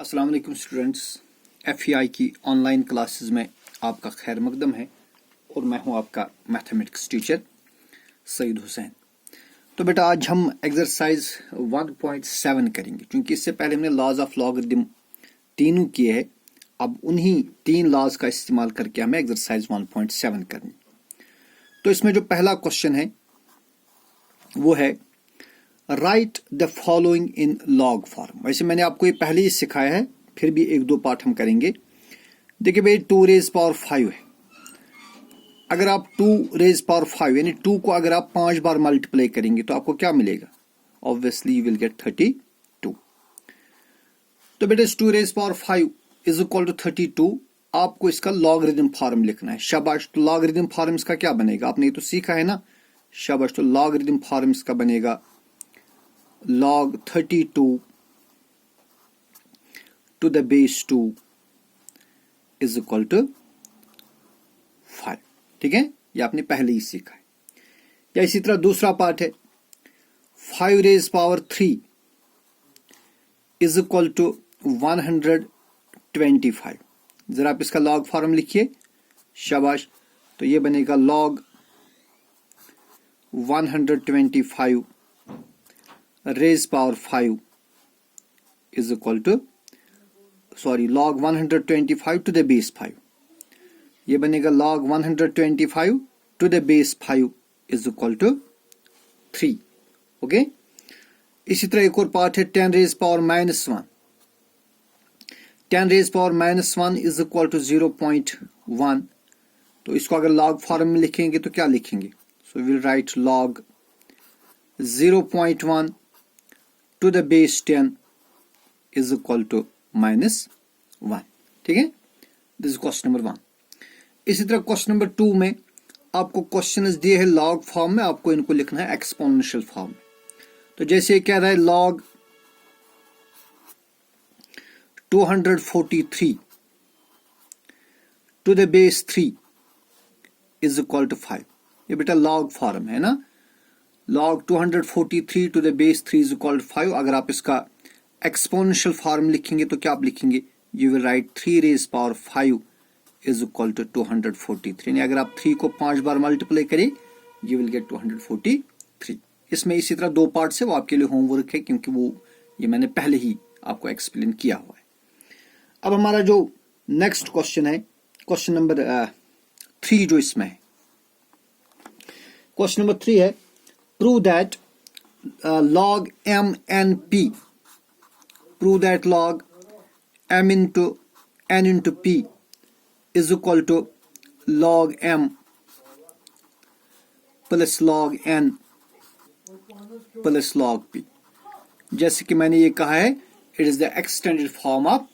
अस्सलाम वालेकुम students, FEI की ऑनलाइन क्लासेस में आपका खैर मकदम है और मैं हूं आपका मैथमेटिक्स टीचर सईद हुसैन। तो बेटा आज हम एक्सरसाइज 1.7 करेंगे, क्योंकि इससे पहले हमने लॉज ऑफ लॉगरिथम तीनों किए हैं। अब उन्हीं तीन लॉज का इस्तेमाल करके हमें एक्सरसाइज 1.7 करनी। तो इसमें जो पहला क्वेश्चन है वो है right the following in log form. वैसे मैंने आपको ये पहले ही सिखाया है, फिर भी एक दो पार्ट हम करेंगे। देखिए भाई 2 रेज पावर 5 है। अगर आप 2 रेज पावर 5 यानी 2 को अगर आप 5 बार मल्टीप्लाई करेंगे तो आपको क्या मिलेगा? Obviously you will get 32। तो बेटा 2 raise power 5 is equal to 32। आपको इसका लॉगरिथम फॉर्म लिखना है। शाबाश। तो लॉगरिथम फॉर्म इसका क्या बनेगा? आपने ये तो सीखा है ना। शाबाश। तो लॉगरिथम फॉर्म इसका बनेगा log 32 to the base 2 is equal to 5। ठीक है, ये आपने पहले ही सीखा है। या इसी तरह दूसरा पार्ट है 5 raise power 3 is equal to 125। जरा आप इसका log फॉर्म लिखिए। शाबाश। तो ये बनेगा log 125 raise power 5 is equal to log 125 to the base 5। ये बनेगा log 125 to the base 5 is equal to 3। Okay. इसी तरह एक और पार्ट है 10 raise power -1। 10 raise power -1 is equal to 0.1। तो इसको अगर log फॉर्म में लिखेंगे तो क्या लिखेंगे? So we will write log 0.1 to the base 10 is equal to -1। ठीक है, दिस इज क्वेश्चन नंबर 1। इसी तरह क्वेश्चन नंबर 2 में आपको क्वेश्चंस दिए हैं लॉग फॉर्म में, आपको इनको लिखना है एक्सपोनेंशियल फॉर्म में। तो जैसे कह रहा है log 243 to the base 3 is equal to 5। ये बेटा लॉग फॉर्म है ना। log 243 to the base 3 is equal to 5। अगर आप इसका एक्सपोनेंशियल फॉर्म लिखेंगे तो क्या आप लिखेंगे? You will write 3 raise power 5 is equal to 243। यानी अगर आप 3 को 5 बार मल्टीप्लाई करें यू विल गेट 243। इसमें इसी तरह दो पार्ट्स है, वो आपके लिए होमवर्क है, क्योंकि वो ये मैंने पहले ही आपको एक्सप्लेन किया हुआ है। अब हमारा जो नेक्स्ट क्वेश्चन है, क्वेश्चन नंबर 3 जो इसमें है, क्वेश्चन नंबर 3 है prove that log m and p, prove that log m into n into p is equal to log m plus log n plus log p। जैसे कि मैंने ये कहा है, it is the extended form of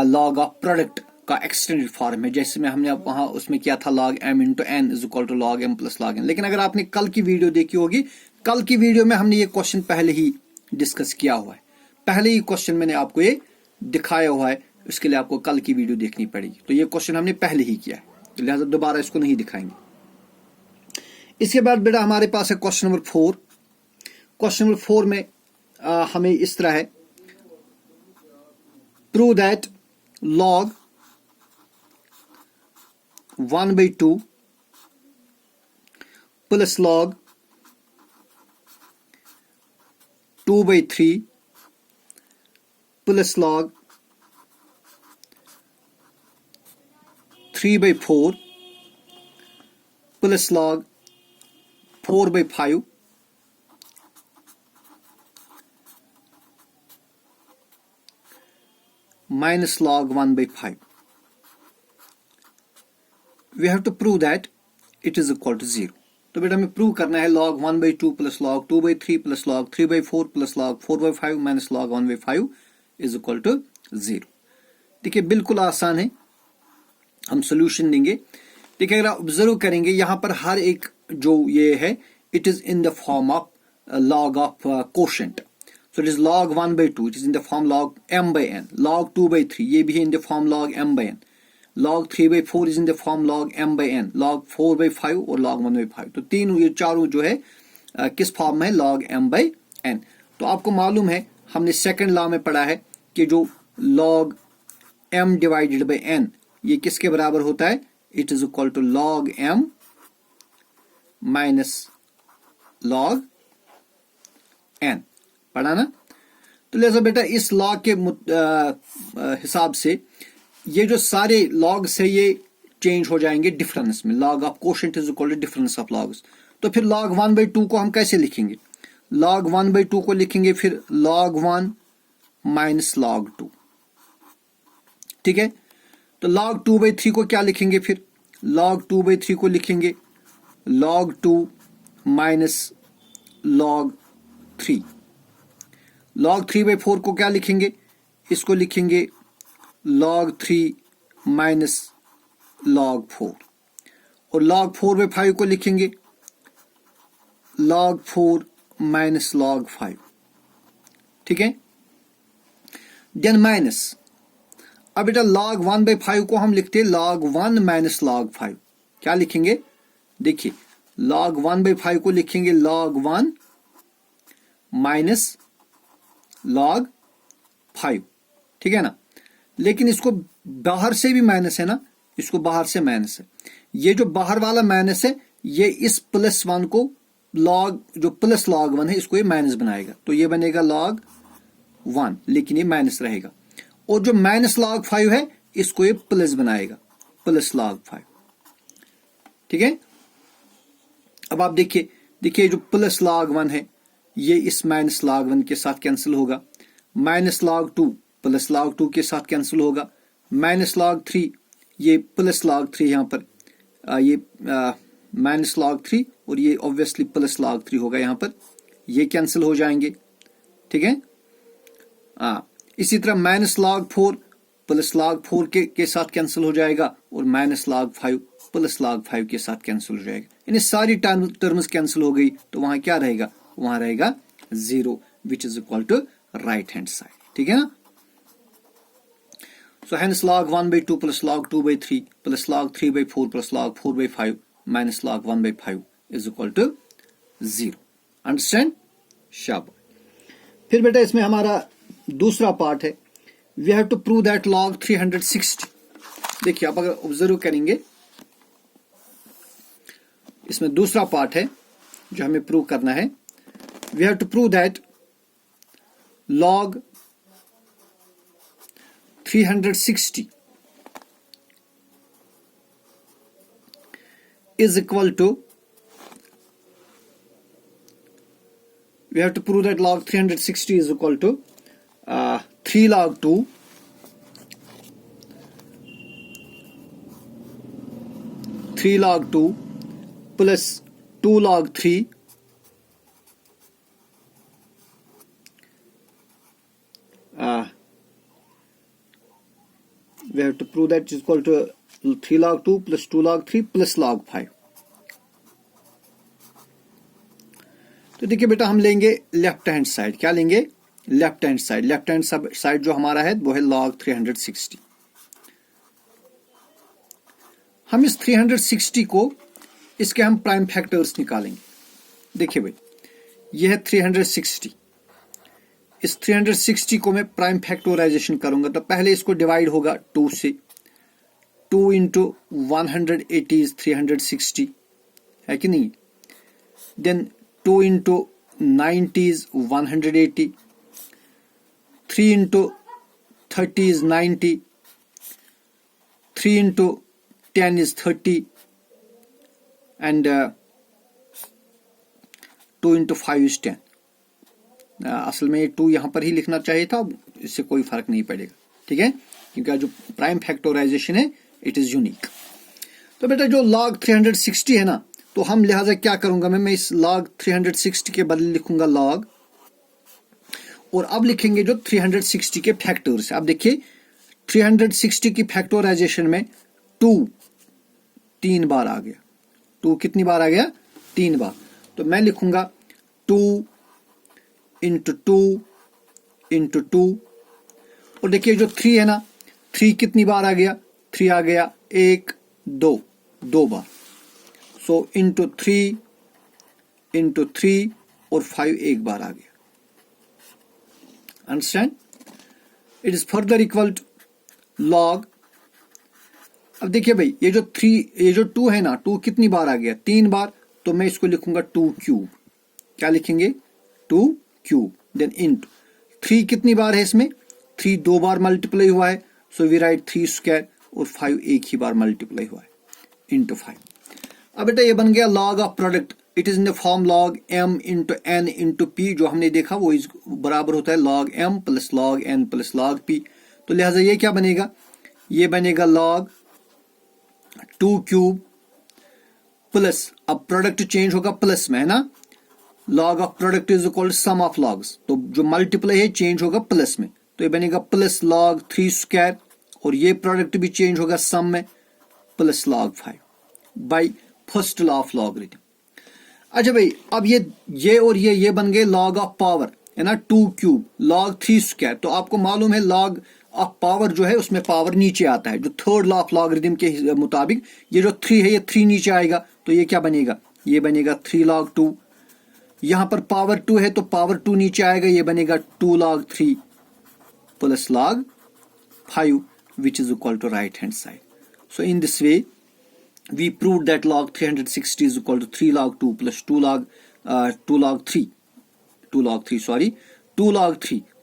log of product का extended form है। जैसे में हमने वहां उसमें किया था log m into n is equal to log m plus log n। लेकिन अगर आपने कल की वीडियो देखी होगी, कल की वीडियो में हमने ये क्वेश्चन पहले ही डिस्कस किया हुआ है। पहले ही क्वेश्चन मैंने आपको ये दिखाया हुआ है, उसके लिए आपको कल की वीडियो देखनी पड़ेगी। तो ये क्वेश्चन हमने पहले ही किया है, तो लिहाजा दोबारा इसको नहीं दिखाएंगे। इसके बाद बेटा हमारे पास है क्वेश्चन नंबर 4। क्वेश्चन नंबर 4 में हमें इस तरह है prove that log 1/2 plus log 2/3 plus log 3/4 plus log 4/5 minus log 1/5। we have to prove that it is equal to 0। तो बेटा हमें प्रूव करना है log 1/2 plus log 2/3 plus log 3/4 plus log 4/5 minus log 1/5 is equal to 0। देखिए बिल्कुल आसान है, हम सोल्यूशन देंगे। देखिए अगर आप ऑब्जर्व करेंगे यहाँ पर हर एक जो ये है it is in the form of log of quotient. So it is log 1/2, it is in the form log m/n। log 2/3 ये भी है इन the form log m/n। log 3/4 is in the form log m/n, log 4/5 और log 1/5। तो तीनों ये चारों जो है किस फॉर्म में? log m/n। तो आपको मालूम है हमने सेकंड लॉ में पढ़ा है कि जो log m divided by n, ये किसके बराबर होता है? It is equal to log m minus log n। पढ़ा ना? तो लिहाजा बेटा इस लॉग के हिसाब से ये जो सारे लॉग्स है ये चेंज हो जाएंगे डिफरेंस में। Log of quotient is equal to difference of logs. तो फिर लॉग 1/2 को हम कैसे लिखेंगे? लॉग 1/2 को लिखेंगे फिर log 1 माइनस log 2। ठीक है, तो log 2/3 को क्या लिखेंगे? फिर log 2/3 को लिखेंगे log 2 माइनस log 3। log 3/4 को क्या लिखेंगे? इसको लिखेंगे log 3 माइनस log 4। और log 4/5 को लिखेंगे log 4 माइनस log 5। ठीक है, देन माइनस, अब बेटा log 1/5 को हम लिखते हैं log 1 माइनस log 5। क्या लिखेंगे? देखिए log 1/5 को लिखेंगे log 1 माइनस log 5। ठीक है ना? लेकिन इसको बाहर से भी माइनस है ना, इसको बाहर से माइनस है। ये जो बाहर वाला माइनस है ये इस +1 को log, जो प्लस log 1 है इसको ये माइनस बनाएगा, तो ये बनेगा log 1, लेकिन ये माइनस रहेगा। और जो माइनस log 5 है इसको ये प्लस बनाएगा, प्लस log 5। ठीक है, अब आप देखिए जो प्लस log 1 है ये इस माइनस log 1 के साथ कैंसिल होगा, माइनस log 2 प्लस log 2 के साथ कैंसिल होगा, माइनस log 3 ये प्लस log 3 यहां पर ये माइनस log 3 और ये ऑब्वियसली प्लस log 3 होगा यहां पर, ये कैंसिल हो जाएंगे। ठीक है, इसी तरह माइनस log 4 प्लस log 4 के साथ कैंसिल हो जाएगा और माइनस log 5 प्लस log 5 के साथ कैंसिल हो जाएगा। यानी सारी टर्म्स कैंसिल हो गई, तो वहां क्या रहेगा? वहां रहेगा 0 which is equal to right hand side. ठीक है ना? So hence log 1/2 plus log 2/3 plus log 3/4 plus log 4/5 minus log 1/5 is equal to 0. Understand? शाबाश। फिर बेटा इसमें हमारा दूसरा पार्ट है, we have to prove that log 360। देखिए आप अगर ऑब्जर्व करेंगे इसमें दूसरा पार्ट है जो हमें प्रूव करना है। we have to prove that log 360 is equal to, we have to prove that log 360 is equal to 3 log 2 3 log 2 plus 2 log 3 we have to prove that it is equal to 3 log 2 plus 2 log 3 plus log 5। तो देखिए बेटा हम लेंगे left hand side. क्या लेंगे? Left hand side. Left hand side जो हमारा है वो है log 360। हम इस 360 को इसके हम प्राइम फैक्टर्स निकालेंगे। देखिए भाई ये है 360, इस 360 को मैं प्राइम फैक्टोराइजेशन करूंगा तो पहले इसको डिवाइड होगा 2 से। 2 इंटू 180 इज 360, है कि नहीं? Then 2 into 90 is 180, 3 into 30 is 90, 3 into 10 is 30 and 2 into 5 is 10। असल में 2 यहां पर ही लिखना चाहिए था, इससे कोई फर्क नहीं पड़ेगा। ठीक है, क्योंकि जो प्राइम फैक्टोराइजेशन है इट इज यूनिक। तो बेटा जो log 360 है ना, तो हम लिहाजा क्या करूंगा मैं इस log 360 के बदले लिखूंगा log, और अब लिखेंगे जो 360 के फैक्टर्स। अब देखिए 360 की फैक्टोराइजेशन में 2 3 बार आ गया। 2 कितनी बार आ गया? 3 बार। तो मैं लिखूंगा 2 इंटू 2 इंटू 2, और देखिए जो 3 है ना, 3 कितनी बार आ गया? 3 आ गया 1 2 बार। सो इंटू 3 इंटू 3 और 5 एक बार आ गया। Understand? It is further equal to log, अब देखिए भाई ये जो 2 है ना, 2 कितनी बार आ गया, 3 बार, तो मैं इसको लिखूंगा 2 क्यूब। क्या लिखेंगे, 2 क्यूब। देन इंटू 3 कितनी बार है इसमें, 3 2 बार मल्टीप्लाई हुआ है, सो वी राइट 3 स्क्वायर, और 5 एक ही बार मल्टीप्लाई हुआ है, इंटू 5। अब बेटा ये बन गया log of product, it is in the form log m into n into p, जो हमने देखा वो बराबर होता है log m plus log n plus log p। तो लिहाजा ये क्या बनेगा, ये बनेगा लॉग 2 क्यूब प्लस, अब प्रोडक्ट चेंज होगा प्लस में, है ना, log of product is equal to sum of logs, तो जो मल्टीप्लाई है चेंज होगा प्लस में, तो ये बनेगा प्लस लॉग 3 स्क्वायर, और ये प्रोडक्ट भी चेंज होगा सम में, plus log 5 by first law of logarithm. अच्छा भाई अब ये और ये बन गए लॉग ऑफ पावर, है ना, 2 क्यूब लॉग 3 स्क्वायर। तो आपको मालूम है लॉग ऑफ पावर जो है उसमें पावर नीचे आता है, जो थर्ड लॉ ऑफ लॉगरिथम के मुताबिक ये जो 3 है ये 3 नीचे आएगा, तो ये क्या बनेगा, ये बनेगा 3 log 2। यहां पर पावर 2 है तो पावर 2 नीचे आएगा, ये बनेगा 2 log 3 plus log 5 which is equal to right hand side. So in this way we proved that log 360 is equal to 3 log 2 plus 2 log 3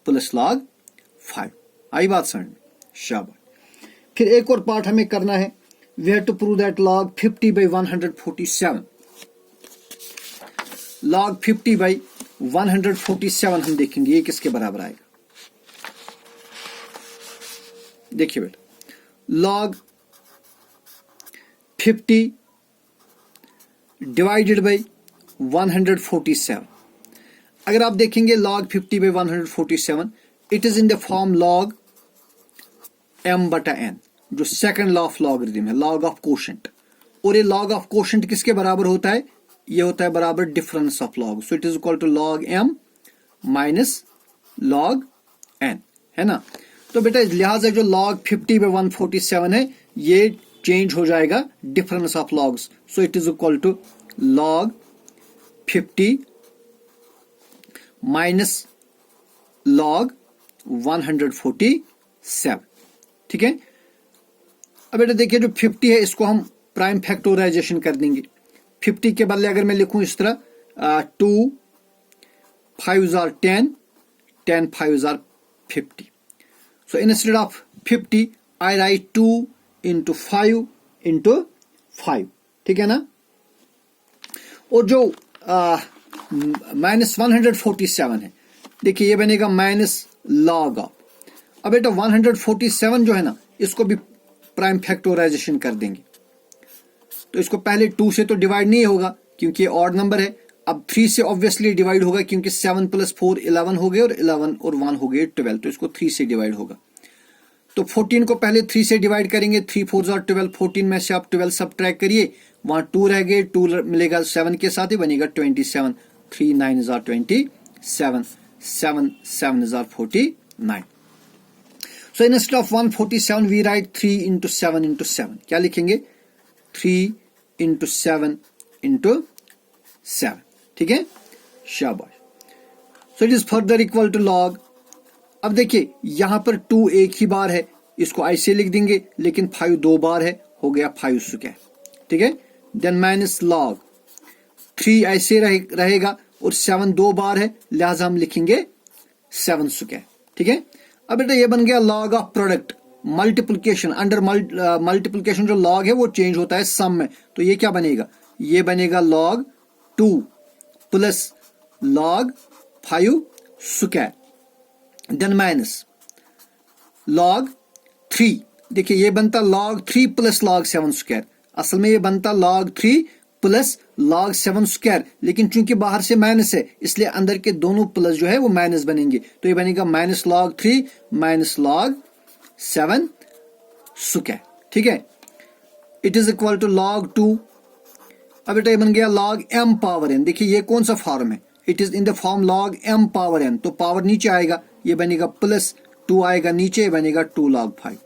plus log 5। आई बात समझ में, शाबाश। फिर एक और पार्ट हमें करना है, we have to prove that log 50 by 147, log 50 by 147 हम देखेंगे ये किसके बराबर आएगा। देखिए बेटा log 50 डिवाइडेड बाई 147, अगर आप देखेंगे log 50 by 147 it is in the form log m बटा n, जो सेकंड लॉ ऑफ लॉगरिथम है, लॉग ऑफ कोशेंट। और ये लॉग ऑफ कोशेंट किसके बराबर होता है, ये होता है बराबर difference of log, so it is equal to log m minus log n, है ना। तो बेटा लिहाजा जो log 50 by 147 है ये चेंज हो जाएगा difference of logs, so it is equal to log 50 minus log 147, ठीक है। अब बेटा देखिए जो 50 है इसको हम प्राइम फैक्टोराइजेशन कर देंगे। 50 के बदले अगर मैं लिखूं इस तरह 2 5s are 10, 10 5s are 50, so instead of 50 I write 2 into 5 into 5, ठीक है ना। और जो माइनस 147 है, देखिए ये बनेगा माइनस लॉग ऑफ, अब बेटा 147 जो है ना इसको भी प्राइम फैक्टोराइजेशन कर देंगे, तो इसको पहले 2 से तो डिवाइड नहीं होगा क्योंकि ये ऑड नंबर है, अब 3 से ऑब्वियसली डिवाइड होगा क्योंकि 7 + 4 11 हो गए, और 11 और 1 हो गए 12, तो इसको 3 से डिवाइड होगा। तो 14 को पहले 3 से डिवाइड करेंगे, 3 4s are 12, 14 में से आप 12 सब्ट्रैक्ट करिए, वहां 2 रह गए, 2 मिलेगा 7 के साथ ही बनेगा 27, 3 9s are 27, 7 7s are 49। So instead of 147 we write 3 into 7 into 7, क्या लिखेंगे 3 into 7 into 7, ठीक है, शाबाश। So it is further equal to log, अब देखिए यहां पर 2 एक ही बार है, इसको ऐसे लिख देंगे, लेकिन 5 2 बार है, हो गया 5 स्क्वायर, ठीक है। देन माइनस log 3 ऐसे रहेगा, और 7 2 बार है, लिहाजा हम लिखेंगे 7 स्क्वायर, ठीक है। अब बेटा ये बन गया log of product multiplication, under multiplication जो लॉग है वो चेंज होता है सम में, तो ये क्या बनेगा, ये बनेगा log 2 plus log 5 square, then minus log 3, देखिए ये बनता log 3 प्लस log 7 स्क्वायर, असल में ये बनता log 3 प्लस log 7 स्क्वायर, लेकिन चूंकि बाहर से माइनस है इसलिए अंदर के दोनों प्लस जो है वो माइनस बनेंगे, तो ये बनेगा minus log 3 minus log 7 square, ठीक है। It is equal to log 2, अब बेटा ये बन गया log m पावर n, देखिए ये कौन सा फॉर्म है, it is in the form log m power n, तो पावर नीचे आएगा, ये बनेगा प्लस 2 आएगा नीचे, बनेगा 2 log 5,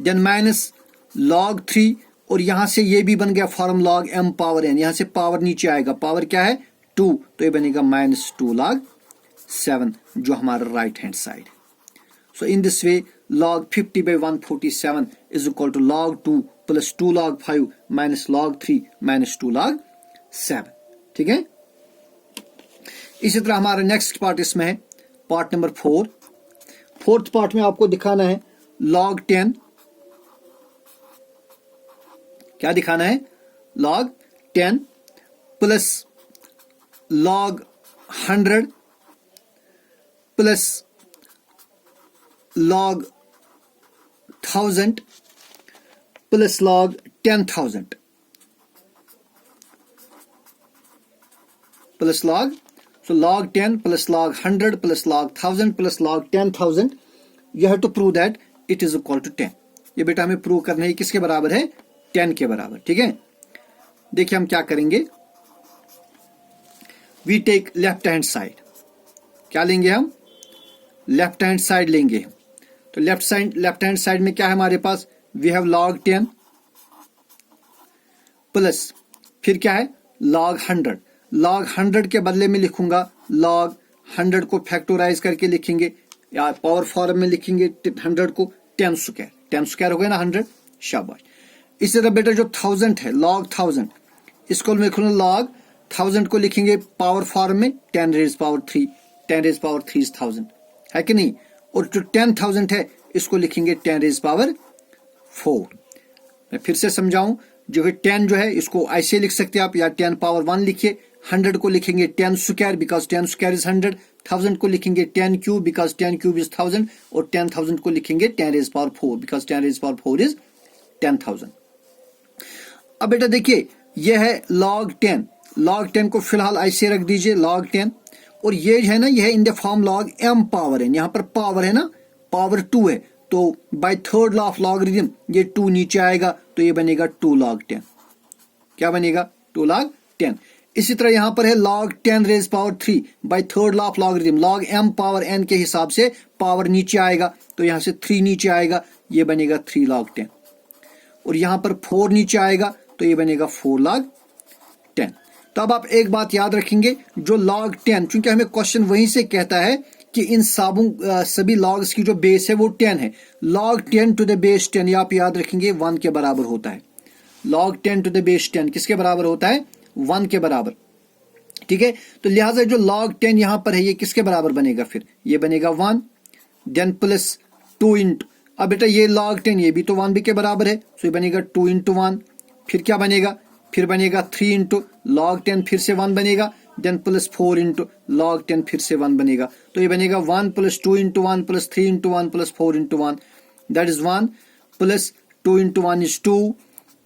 देन माइनस log 3, और यहां से ये भी बन गया form log m power n, यहां से पावर नीचे आएगा, पावर क्या है 2, तो ये बनेगा माइनस 2 log 7 जो हमारा right hand side, So in this way, log 50 by 147 is equal to log 2 plus 2 log 5 minus log 3 minus 2 log 7. ठीक है। इसी तरह हमारा नेक्स्ट पार्ट इसमें है पार्ट नंबर 4। फोर्थ पार्ट में आपको दिखाना है log 10, क्या दिखाना है, log 10 plus log 100 plus log 1000 plus log 10,000 plus log, so log 10 plus log 100 plus log 1000 plus log 10,000, you have to prove that it is equal to 10. ये बेटा हमें प्रूव करना है किसके बराबर है, 10 के बराबर। ठीक है, देखिए हम क्या करेंगे, we take left hand side, क्या लेंगे हम, लेफ्ट हैंड साइड लेंगे। तो लेफ्ट हैंड साइड में क्या है हमारे पास, वी हैव log 10 प्लस फिर क्या है log 100। log 100 के बदले में लिखूंगा log 100 को फैक्टोराइज करके लिखेंगे या पावर फॉर्म में लिखेंगे 100 को 10 स्क्वायर, 10 स्क्वायर हो गया ना 100, शाबाश। इसी तरह बेटा जो 1000 है log 1000, इसको लिखूंगा log 1000 को लिखेंगे पावर फॉर्म में 10 raise power 3, 10 raise power 3 is 1000, है कि नहीं। और जो 10,000 है इसको लिखेंगे 10 रेज पावर 4। मैं फिर से समझाऊं, जो है 10 जो है इसको ऐसे लिख सकते हैं आप, या 10 पावर 1 लिखिए, 100 को लिखेंगे 10 स्क्वायर बिकॉज 10 स्क्वायर इज 100, 1000 को लिखेंगे 10 क्यूब बिकॉज 10 क्यूब इज 1000, और 10,000 को लिखेंगे 10 raise power 4 because 10 raise power 4 is 10,000। अब बेटा देखिए यह है log 10, log 10 को फिलहाल ऐसे रख दीजिए log 10, और ये है ना, यह है इन the form log m power है, यहाँ पर पावर है ना, पावर 2 है, तो bye third law of logarithm ये 2 नीचे आएगा तो ये बनेगा 2 log 10, क्या बनेगा 2 log 10। इसी तरह यहां पर है log 10 raise power 3 by third law of logarithm, log m power n के हिसाब से पावर नीचे आएगा तो यहां से 3 नीचे आएगा, ये बनेगा 3 log 10, और यहां पर 4 नीचे आएगा तो ये बनेगा 4 log 10। तो अब आप एक बात याद रखेंगे, जो log 10, चूंकि हमें क्वेश्चन वहीं से कहता है कि इन सभी लॉग्स की जो बेस है वो 10 है, log 10 टू द बेस 10 ये आप याद रखेंगे 1 के बराबर होता है। log 10 टू द बेस 10 किसके बराबर होता है, 1 के बराबर। ठीक है, तो लिहाजा जो log 10 यहां पर है ये किसके बराबर बनेगा, फिर ये बनेगा 1 देन प्लस 2 इंटू, अब बेटा ये log 10 ये भी तो 1 भी के बराबर है, सो ये बनेगा 2 इंटू 1, फिर क्या बनेगा, फिर बनेगा 3 इंटू log 10 फिर से 1 बनेगा, देन प्लस 4 इंटू log 10 फिर से 1 बनेगा, तो ये बनेगा 1 plus 2 into 1 plus 3 into 1 plus 4 into 1, that is 1 plus 2 into 1 is 2,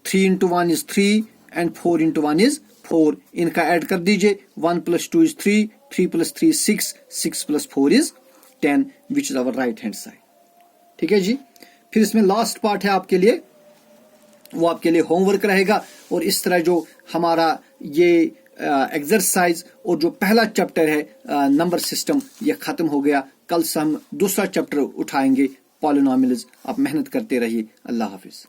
3 into 1 is 3 and 4 into 1 is 4। इनका ऐड कर दीजिए, 1 plus 2 is 3, 3 plus 3 6, 6 plus 4 is 10 which is our right hand side. ठीक है जी, फिर इसमें लास्ट पार्ट है आपके लिए, वो आपके लिए होमवर्क रहेगा, और इस तरह जो हमारा ये एक्सरसाइज और जो पहला चैप्टर है नंबर सिस्टम ये खत्म हो गया। कल से हम दूसरा चैप्टर उठाएंगे पॉलिनोमियल्स। आप मेहनत करते रहिए। अल्लाह हाफिज।